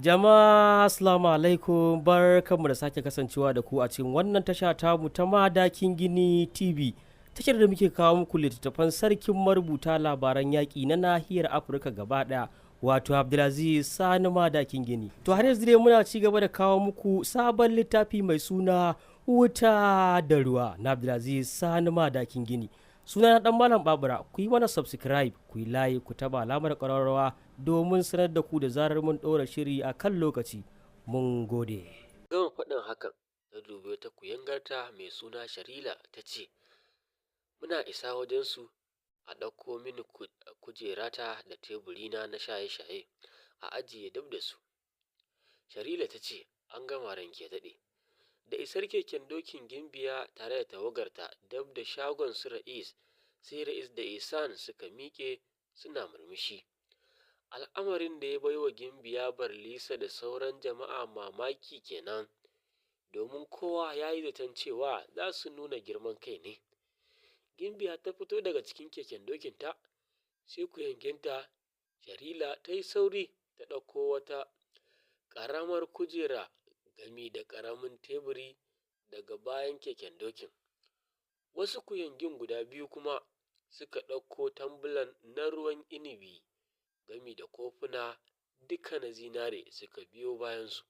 Jama'a assalamu alaikum barkanmu da sake kasancewa da ku a cikin wannan tasha tamu ta Madakin Gini TV. Tashar da muke kawo muku littattafan sarkin marubuta labaran yaƙi na nahiyar Afirka gaba ɗaya, wato Abdulaziz Sani Madakin Gini. To har yanzu dai muna ci gaba da kawo muku sabon littafi mai suna Wuta da Ruwa na Abdulaziz Sani Madakin Gini. Suna na ɗan Malam Babura, ku yi mana subscribe, ku yi layi, ku taba alamar ƙararrawa domin sanar da ku da zarar mun ɗora shiri a kan lokaci. Mun gode. Gama faɗin hakan, ta dubi ta kuyangarta mai suna Sharila ta ce, Muna isa wajensu a ɗauko mini kujerata da teburina na shaye-shaye a ajiye dab da su. Sharila ta ce, An gama ranke daɗe. Da isar keken dokin Gimbiya tare da tawagarta dab da shagon su Ra'is, sai Ra'is da Isan suka miƙe suna murmushi. Al'amarin da ya bai wa Gimbiya Barlisa da sauran jama'a mamaki kenan, domin kowa ya yi zaton cewa za su nuna girman kai ne. Gimbiya ta fito daga cikin keken dokinta, sai kuyanginta Sharila ta yi sauri ta ɗauko wata ƙaramar kujera gami da ƙaramin teburi daga bayan keken dokin. Wasu kuyangin guda biyu kuma suka ɗauko tambulan na ruwan inibi gami da kofuna duka na zinare suka biyo bayansu.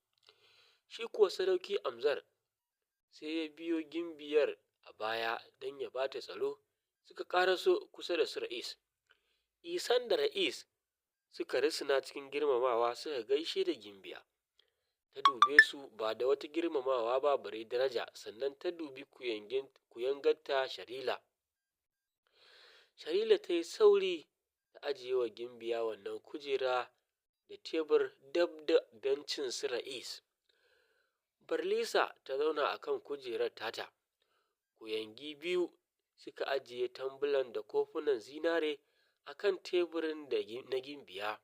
Shi kuwa sadauki Amzar sai ya biyo Gimbiyar a baya don ya bata tsaro. Suka ƙaraso kusa da su Ra'is. Isan da Ra'is suka risina cikin girmamawa suka gaishe da Gimbiya. Ta dube su ba da wata girmamawa ba bare daraja, sannan ta dubi kuyangarta Sharila. Sharila ta yi sauri ta ajiye wa Gimbiya wannan kujera da tebur dab da bencin su Ra'is. Barlisa ta zauna a kan kujerar tata. Kuyangi biyu suka ajiye tambulan da kofunan zinare a kan teburin na Gimbiya.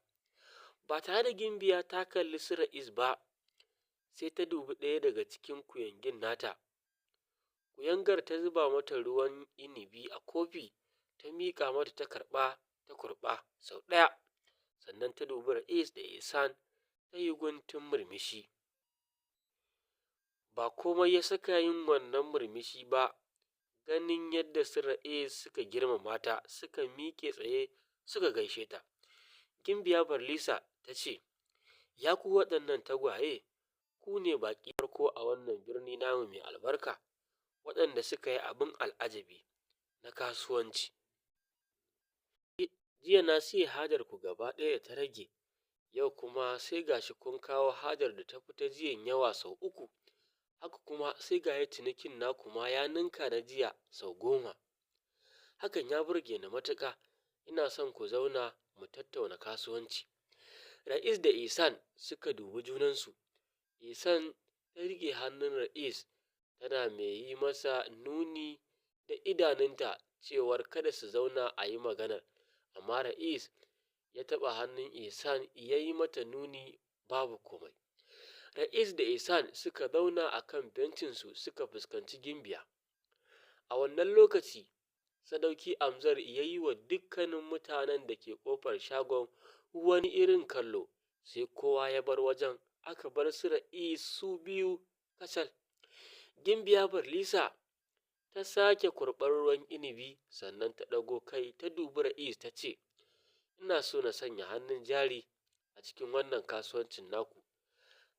Ba tare da Gimbiya ta kalli su Ra'is ba, sai ta dubi ɗaya daga cikin kuyangin nata. Kuyangar ta zuba mata ruwan inibi a kofi, ta miƙa mata ta karɓa ta kurɓa sau ɗaya, sannan ta dubi Ra'is da Isan ta yi guntun murmushi. Ba komai ya saka yin wannan murmushi ba, ganin yadda su Ra'is suka girmama ta, suka miƙe tsaye suka gaishe ta. Gimbiya Barlisa ta ce, Ya ku waɗannan tagwaye, ku ne baƙi farko a wannan birni namu mai albarka, waɗanda suka yi abin al'ajabi na kasuwanci. Jiya na siya hajar ku gaba ɗaya da ta rage, yau kuma sai gashi kun kawo hajar da ta fi ta jiyan yawa sau 3, haka kuma sai ga cinikin naku ma ya ninka na jiya sau 10. Hakan ya burge ni matuƙa, ina son ku zauna mu tattauna kasuwanci. Ra'is da Isan suka dubi junansu. Isan ta riƙe hannun Ra'is tana mai yi masa nuni da idanunta cewar kada su zauna a yi maganar, amma Ra'is ya taɓa hannun Isan ya yi mata nuni babu komai. Ra'is da Isan suka zauna a kan bencinsu suka fuskanci Gimbiya. A wannan lokaci, Sadauki Amzar ya yi wa dukkanin mutanen da ke ƙofar shagon wani irin kallo, sai kowa ya bar wajen, aka bar su Ra'is su biyu kacal. Gimbiya Barlisa ta sake kurɓar ruwan inibi, sannan ta ɗago kai ta dubi Ra'is ta ce, Ina so na sanya hannun jari a cikin wannan kasuwancin naku.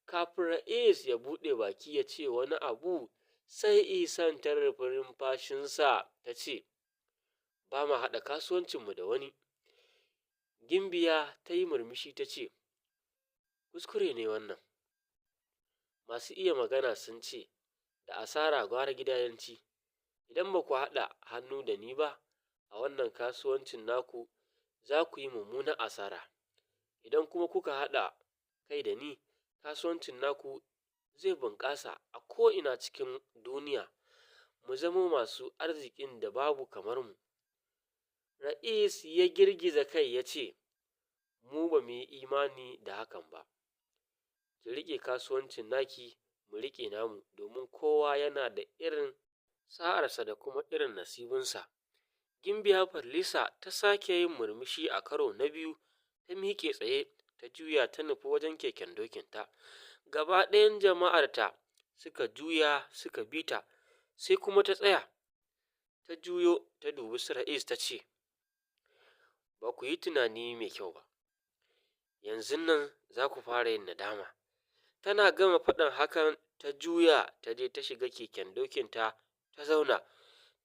Kafin Ra'is ya buɗe baki ya ce wani abu, sai Isan ta rufe numfashinsa ta ce, Ba ma haɗa kasuwancinmu da wani. Gimbiya ta yi murmushi ta ce, Kuskure ne wannan. Masu iya magana sun ce, da asara gwara gidayenci. Idan ba ku haɗa hannu da ni ba a wannan kasuwancin naku, za ku yi mummunan asara. Idan kuma kuka haɗa kai da ni, kasuwancin naku zai bunƙasa a ko'ina cikin duniya, mu zama masu arzikin da babu kamar mu. Ra'is ya girgiza kai ya ce, Mu ba mu yi imani da hakan ba. Ki riƙe kasuwancin naki, mu riƙe namu, domin kowa yana da irin sa'arsa da kuma irin nasibinsa. Gimbiya Barlisa ta sake yin murmushi a karo na biyu, ta miƙe tsaye ta juya ta nufi wajen keken dokinta. Gaba ɗayan jama'arta suka juya suka bi ta, sai kuma ta tsaya, ta juyo ta dubi su Ra'is ta ce, ba ku yi tunani mai kyau ba, yanzu nan za ku fara yin nadama. Tana gama faɗin hakan ta juya ta je ta shiga keken dokinta ta zauna,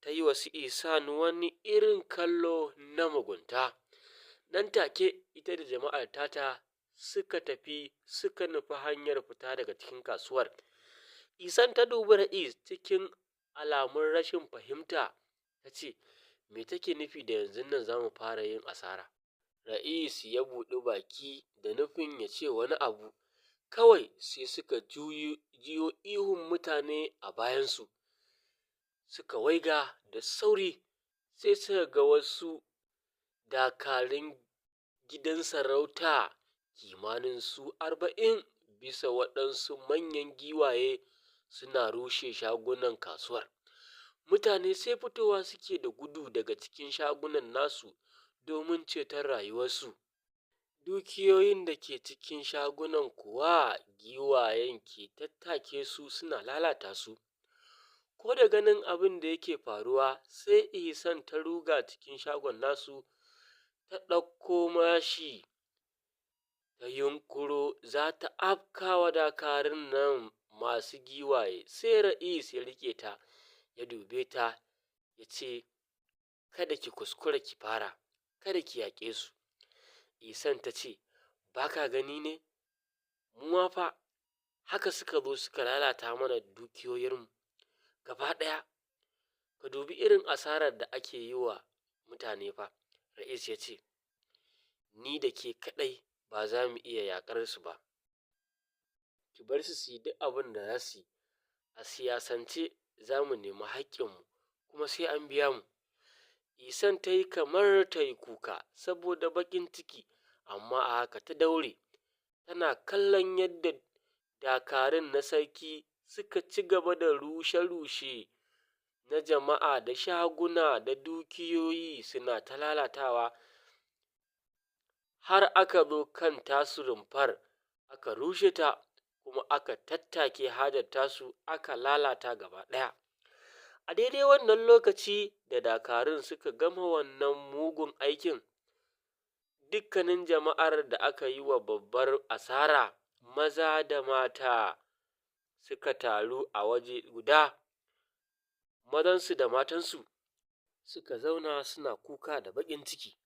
ta yi wa su Ihsan wani irin kallo na mugunta. Nan take ita da jama'ar tata suka tafi suka nufi hanyar fita daga cikin kasuwar. Ihsan ta dubi Ra'is cikin alamun rashin fahimta ta ce, me take nufi da yanzu nan za mu fara yin asara? Ra'is ya buɗi baki da nufin ya ce wani abu, kawai sai suka jiyo ihun mutane a bayansu. Suka waiga da sauri sai suka ga wasu dakarun gidan sarauta kimanin su 40 bisa waɗansu manyan giwaye suna rushe shagunan kasuwar. Mutane sai fitowa suke da gudu daga cikin shagunan nasu domin ceton rayuwarsu. Dukiyoyin da ke cikin shagunan kuwa giwayen ke tattake su suna lalata su. Ko da ganin abin da yake faruwa sai Ihsan ta ruga cikin shagon nasu ta ɗauko mashi ta yunƙuro za ta afkawa dakarun nan masu giwaye, sai Ra'is ya riƙe ta ya dube ta ya ce, kada ki kuskura ki fara, kada ki yaƙe su. Ihsan ta ce, ba ka gani ne, mu ma fa haka suka zo suka lalata mana dukiyoyinmu gaba ɗaya, ka dubi irin asarar da ake yi wa mutane fa. Ra'is ya ce, ni da ke kaɗai ba za mu iya yaƙar su ba, ki bar su yi duk abin da za su yi, a siyasance za mu nemi haƙƙinmu kuma sai an biya mu. Ihsan ta yi kamar ta yi kuka saboda baƙin ciki, amma a haka ta daure, tana kallon yadda dakarun na sarki suka ci gaba da rushe-rushe na jama'a da shaguna da dukiyoyi suna ta lalatawa, har aka zo kan tasu rumfar aka rushe ta kuma aka tattake hajar tasu aka lalata gaba ɗaya. A daidai wannan lokaci da dakarun suka gama wannan mugun aikin, dukkanin jama'ar da aka yi wa babbar asara, maza da mata, suka taru a waje guda. Mazansu da matansu suka zauna suna kuka da baƙin ciki.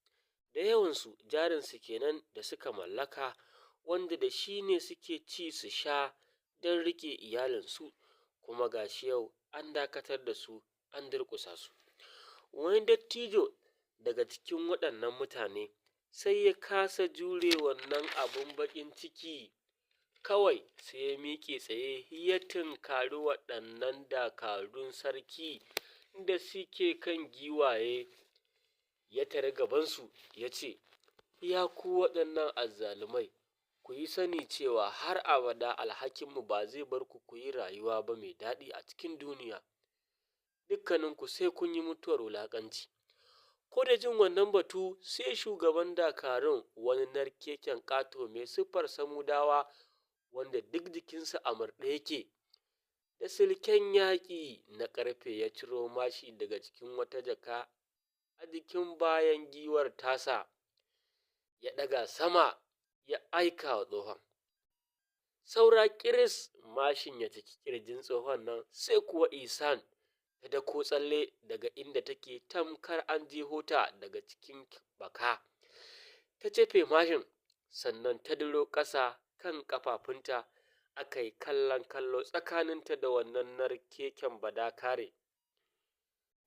Da yawansu jarinsu kenan da suka mallaka, wanda da shi ne suke ci su sha don riƙe iyalinsu, kuma ga shi yau an dakatar da su, an durƙusa su. Wani dattijo daga cikin waɗannan mutane sai ya kasa jure wannan abun baƙin ciki, kawai sai ya miƙe tsaye ya tunkari waɗannan dakarun sarki da suke kan giwaye, ya tare gabansu ya ce, ya ku waɗannan azzalumai, ku yi sani cewa har abada alhakinmu ba zai bar ku yi rayuwa ba mai daɗi a cikin duniya. Dukkaninku sai kun yi mutuwar wulaƙanci. Ko da jin wannan batu sai shugaban dakarun, wani narkeken ƙato mai siffar Samudawa wanda duk jikinsa a murɗe yake da silken yaƙi na ƙarfe, ya ciro mashi daga cikin wata jaka a jikin bayan giwar tasa, ya ɗaga sama ya aika wa tsohon. Saura ƙiris mashin ya ciki ƙirjin tsohon nan, sai kuwa Ihsan ta dako tsalle daga inda take tamkar an jeho ta daga cikin baka. Ta cefe mashin, sannan ta diro ƙasa kan ƙafafunta, aka yi kallon kallo tsakaninta da wannan narkeken badakare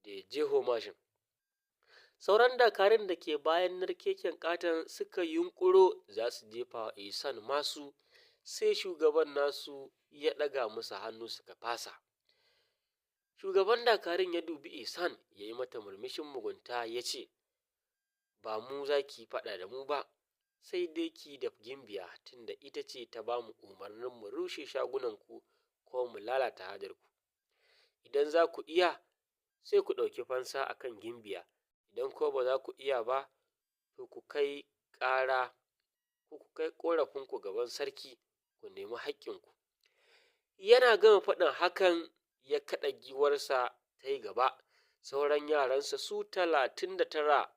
da ya jeho mashin. Sauran dakarun da ke bayan narkeken ƙaton suka yunƙuro za su jefa wa Ihsan masu, sai shugaban nasu ya ɗaga musu hannu suka fasa. Shugaban dakarun ya dubi Ihsan ya yi mata murmushin mugunta ya ce, ba mu za ki faɗa da mu ba, sai dai ki da Gimbiya, tunda ita ce ta ba mu umarnin mu rushe shagunanku ko mu lalata hajarku. Idan za ku iya, sai ku ɗauki fansa a kan Gimbiya, idan ko ba za ku iya ba, to ku kai ƙara ku kai ƙorafinku gaban sarki ku nemi haƙƙinku. Yana gama faɗin hakan ya kaɗa giwarsa ta yi gaba, sauran yaransa su 39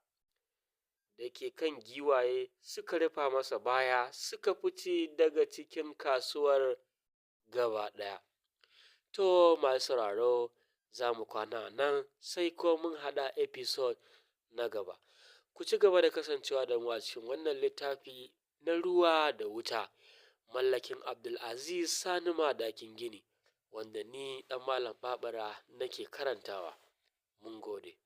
da ke kan giwaye suka rufa masa baya suka fice daga cikin kasuwar gaba ɗaya. To masu sauraro za mu kwana nan sai ko mun haɗa episode na gaba. Ku ci gaba da kasancewa da mu a cikin wannan littafi na ruwa da wuta mallakin Abdulaziz Sani Madakin Gini, wanda ni ɗan Malam Babara nake karantawa. Mun gode.